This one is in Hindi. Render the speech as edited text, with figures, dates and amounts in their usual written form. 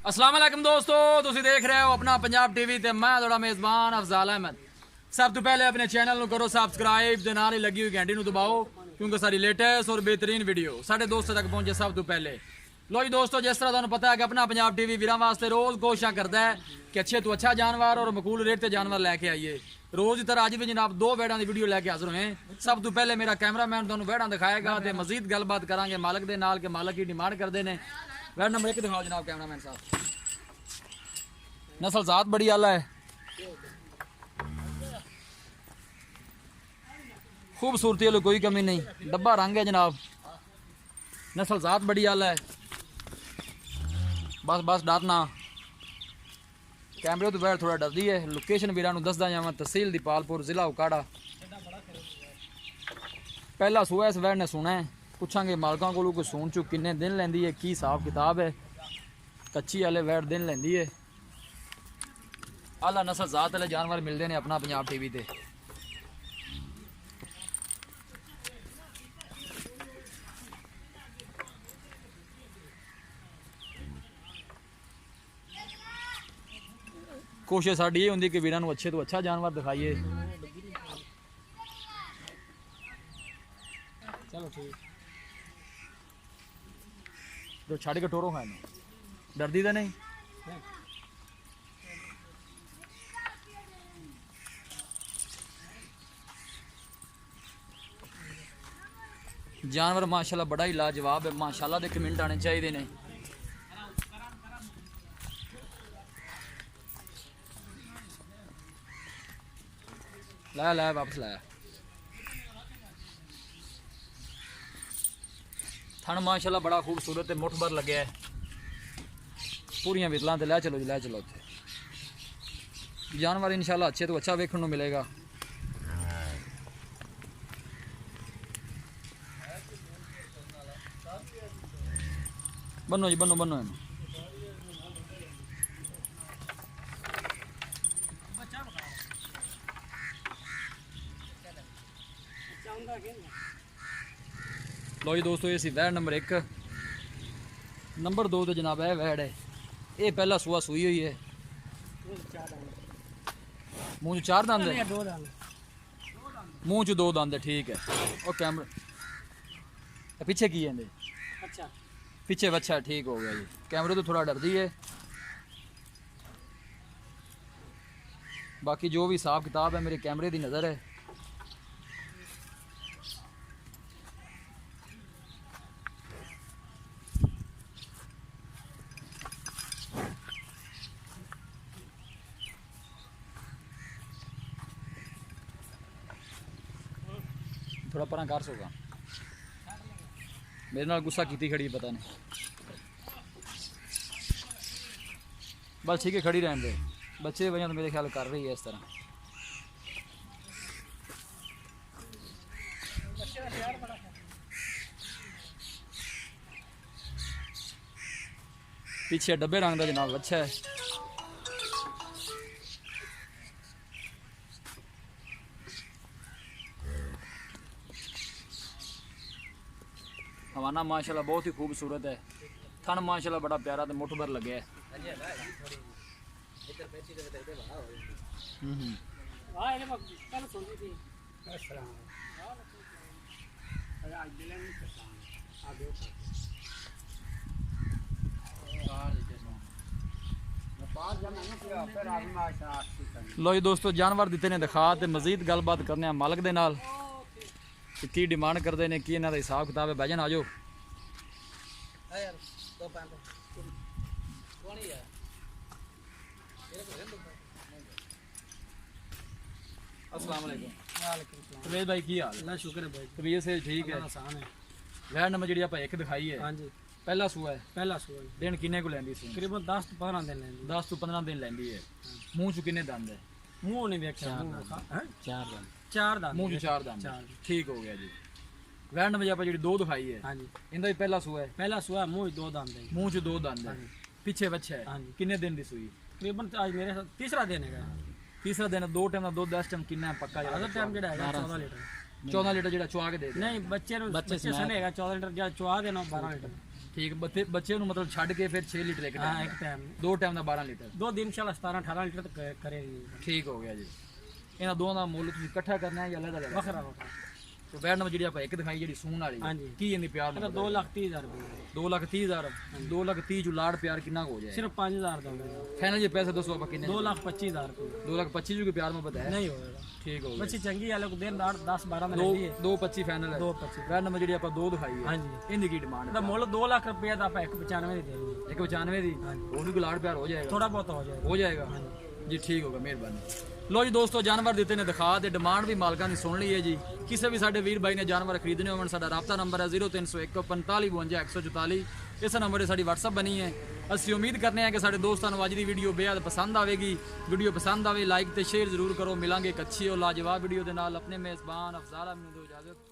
अस्सलाम वालेकुम दोस्तों, तुसी देख रहे हो अपना पंजाब टीवी ते मैं थोड़ा मेज़बान अफजाल अहमद। सब तो पहले अपने चैनल को करो सब्सक्राइब ते नाल ही लगी हुई घंटी दबाओ क्योंकि सारी लेटेस्ट और बेहतरीन वीडियो साढ़े दोस्तों तक पहुंचे सब तो पहले। लो जी दोस्तों, जिस तरह तुहानू पता है कि अपना पंजाब टीवी वीरां वास्ते रोज़ कोशिश करता है कि अच्छे तो अच्छा जानवर और मकूल रेट से जानवर लैके आइए। रोज़ तरह अज भी जनाब दो वैड़ां की वीडियो लैके हाजिर हुए। सब तो पहले मेरा कैमरामैन तुहानू वैड़ां दिखाएगा तो मजीद गलबात करांगे मालक दे नाल के मालक की डिमांड करते हैं। वैड़ नंबर 1 दिखाओ जनाब कैमरामैन साहब। नस्ल जात बड़ी आला है, खूबसूरती वाली कोई कमी नहीं, डब्बा रंग है जनाब। नस्ल जात बड़ी आला है, बस बस डरना। कैमरे तो बैठ थोड़ा डरदी है। लोकेशन वीरां नूं दसदा जावां, तहसील दीपालपुर, जिला उकाड़ा। पहला सूआ इस वैड़ ने सुना है। पुछांगे मालकां कोलों कोई सून चू किन्ने दिन लैंदी है, की हिसाब किताब है। कच्ची वाले वैड़ दिन लैंदी है। आला नस्ल जात वाले जानवर मिलते हैं अपना पंजाब टीवी ते। कोशिश साड़ी ये होंगी कि वीरां नूं अच्छे तो अच्छा जानवर दिखाइए। चलो ठीक तो छड़ के टोरो खाए डरदी तो नहीं। जानवर माशाल्लाह बड़ा ही लाजवाब है। माशाल्लाह दे कमेंट आने चाहिए ने। लाया लाया वापस लाया। थन माशाल्लाह बड़ा खूबसूरत है, मुठ भर लगे है। पूरियां वितलां ते लै चलो जी, लै चलो। उत्थे जानवर इंशाल्लाह अच्छे तो अच्छा वेखण नूं मिलेगा। बनो जी बनो बनो। लो जी दोस्तों, ये सी वैड़ नंबर 1। नंबर 2 तो जनाब है वैड़ है। ये पहला सूआ सूई हुई है। मुँह 4 दंद है, मुँह च 2 दंद है। ठीक है। और कैमरा पीछे की है पीछे बच्चा। ठीक हो गया जी। कैमरे तो थोड़ा डरदी है, बाकी जो भी हिसाब किताब है मेरे कैमरे की नज़र है। थोड़ा परा कर सोगा, मेरे नाल गुस्सा की खड़ी पता नहीं। बस ठीक है, खड़ी रहने दे। बच्चे वजह तो मेरे ख्याल कर रही है इस तरह। पीछे डब्बे रंग का जनाब अच्छा है। हवाना माशाल्लाह बहुत ही खूबसूरत है। थन माशाल्लाह बड़ा प्यारा तो मुठ भर लगे है। लो जी दोस्तों, जानवर दिते ने दिखा ते मजीद गलबात करने मालक दे नाल की डिमांड करते हैं, की इन्हां दा हिसाब किताब है। बैजन आ जाओ। अस्सलाम वालेकुम। तबीयत भाई की हाल है? शुक्र है भाई, तबीयत से ठीक है। वैड़ नंबर जी आप 1 दिखाई है। हाँ जी, पहला सूआ है। पहला सूआ दिन किन्ने को लैंदी सी? तकरीबन 10 तो 15 दिन लैंदी। 10 तो 15 दिन लैंदी है। मुंह च किन्ने दंद है? मुंह नहीं देखा। 4 दंद। मुंह च 4 दंद। ठीक हो गया जी। वैड़ नंबर आप जी 2 दिखाई है। हाँ जी, इंदा भी पहला सूआ है। पहला सूआ, मुंह 2 दंद है। मुंह च 2 दंद है। पीछे बच्चा है। हाँ जी। किन्ने दिन दी सूई? तकरीबन आज मेरे तीसरा दिन है। तीसरा दिन। 2 टाइम का दूध 10 टाइम किन्ना पक्का? टाइम जो 14 लीटर। 14 लीटर जो चुआ के दे नहीं बच्चे बच्चे सने 14 लीटर जो चुआ देना 12 लीटर। ਠੀਕ ਬੱਚੇ ਨੂੰ ਮਤਲਬ ਛੱਡ ਕੇ ਫਿਰ 6 ਲੀਟਰ ਇੱਕ ਹਾਂ ਟਾਈਮ ਇੱਕ ਟਾਈਮ ਦੋ ਟਾਈਮ ਦਾ 12 ਲੀਟਰ 2 ਦਿਨ ਇੰਸ਼ਾਅੱਲਾ 17 18 ਲੀਟਰ ਤੱਕ ਕਰੇਗੀ। ਠੀਕ ਹੋ ਗਿਆ ਜੀ। ਇਹਨਾਂ ਦੋਵਾਂ ਦਾ ਮੁੱਲ ਤੁਸੀਂ ਇਕੱਠਾ ਕਰਨਾ ਹੈ ਜਾਂ ਅਲੱਗ ਅਲੱਗ? ਵੱਖਰਾ ਵੱਖਰਾ। ਤੇ ਬੈਡ ਨੰਬਰ ਜਿਹੜੀ ਆਪਾਂ ਇੱਕ ਦਿਖਾਈ ਜਿਹੜੀ ਸੂਣ ਵਾਲੀ ਹਾਂਜੀ। ਕੀ ਇਹਦੀ ਪਿਆਰ ਇਹਦਾ 2,30,000 ਰੁਪਏ 2,30,000 2,30,000 ਜੋ ਲਾੜ ਪਿਆਰ ਕਿੰਨਾ ਕੁ ਹੋ ਜਾਏ? ਸਿਰਫ 5,000 ਦਊਂਗਾ। ਫਾਈਨਲ ਜੇ ਪੈਸੇ ਦੱਸੋ ਆਪਾਂ ਕਿੰਨੇ? 2,25,000 ਰੁਪਏ 2,25,000 ਜੋ ਕਿ ਪਿਆਰ ਮੁਹੱਬਤ ਹੈ ਨਹੀਂ ਹੋਏਗਾ। ਠੀਕ ਹੋ ਗਿਆ। ਬੱਚੀ ਚੰਗੀ ਵਾਲੇ ਕੋ ਦੇਰ 10 12 में ਲੈਂਦੀ ਹੈ। 2,25 ਫਾਈਨਲ ਹੈ। 2,25 ਬੈਡ ਨੰਬਰ ਜਿਹੜੀ ਆਪਾਂ ਦੋ ਦਿਖਾਈ ਹੈ ਹਾਂਜੀ। ਇਹਦੀ ਕੀ ਡਿਮਾਂਡ ਇਹਦਾ ਮੁੱਲ 2 ਲੱਖ ਰੁਪਏ ਦਾ ਆਪਾਂ 195 ਦੀ ਦੇਵਾਂਗੇ। 195 ਦੀ ਉਹ ਵੀ ਲਾੜ ਪਿਆਰ ਹੋ ਜਾਏਗਾ? ਥੋੜਾ ਬਹੁਤ ਹੋ ਜਾਏਗਾ। ਹੋ ਜਾਏਗਾ ਜੀ। ਠੀਕ ਹੋਗਾ, ਮਿਹਰਬਾਨੀ। ਲੋ ਜੀ ਦੋਸਤੋ, ਜਾਨਵਰ ਦਿੱਤੇ ਨੇ ਦਿਖਾ ਤੇ ਡਿਮਾਂਡ ਵੀ ਮਾਲਕਾਂ ਦੀ ਸੁਣ ਲਈ ਹੈ ਜੀ। ਕਿਸੇ ਵੀ ਸਾਡੇ ਵੀਰ ਬਾਈ ਨੇ ਜਾਨਵਰ ਖਰੀਦਣੇ ਹੋਣ ਸਾਡਾ ਰਾਬਤਾ ਨੰਬਰ ਹੈ 0301 45 52 144। ਇਸ ਨੰਬਰ 'ਤੇ ਸਾਡੀ WhatsApp ਬਣੀ ਹੈ। ਅਸੀਂ ਉਮੀਦ ਕਰਨੇ ਹਾਂ ਕਿ ਸਾਡੇ ਦੋਸਤਾਂ ਨੂੰ ਅੱਜ ਦੀ ਵੀਡੀਓ ਬੇहद ਪਸੰਦ ਆਵੇਗੀ। ਵੀਡੀਓ ਪਸੰਦ ਆਵੇ ਲਾਈਕ ਤੇ ਸ਼ੇਅਰ ਜ਼ਰੂਰ ਕਰੋ। ਮਿਲਾਂਗੇ ਇੱਕ ਅੱਛੀ ਔਰ ਲਾਜਵਾਬ ਵੀਡੀਓ ਦੇ ਨਾਲ। ਆਪਣੇ ਮੇਜ਼ਬਾਨ ਅਫਜ਼ਾਲ ਅਹਿਮਦ ਨੂੰ ਦਿਓ ਇਜਾਜ਼ਤ।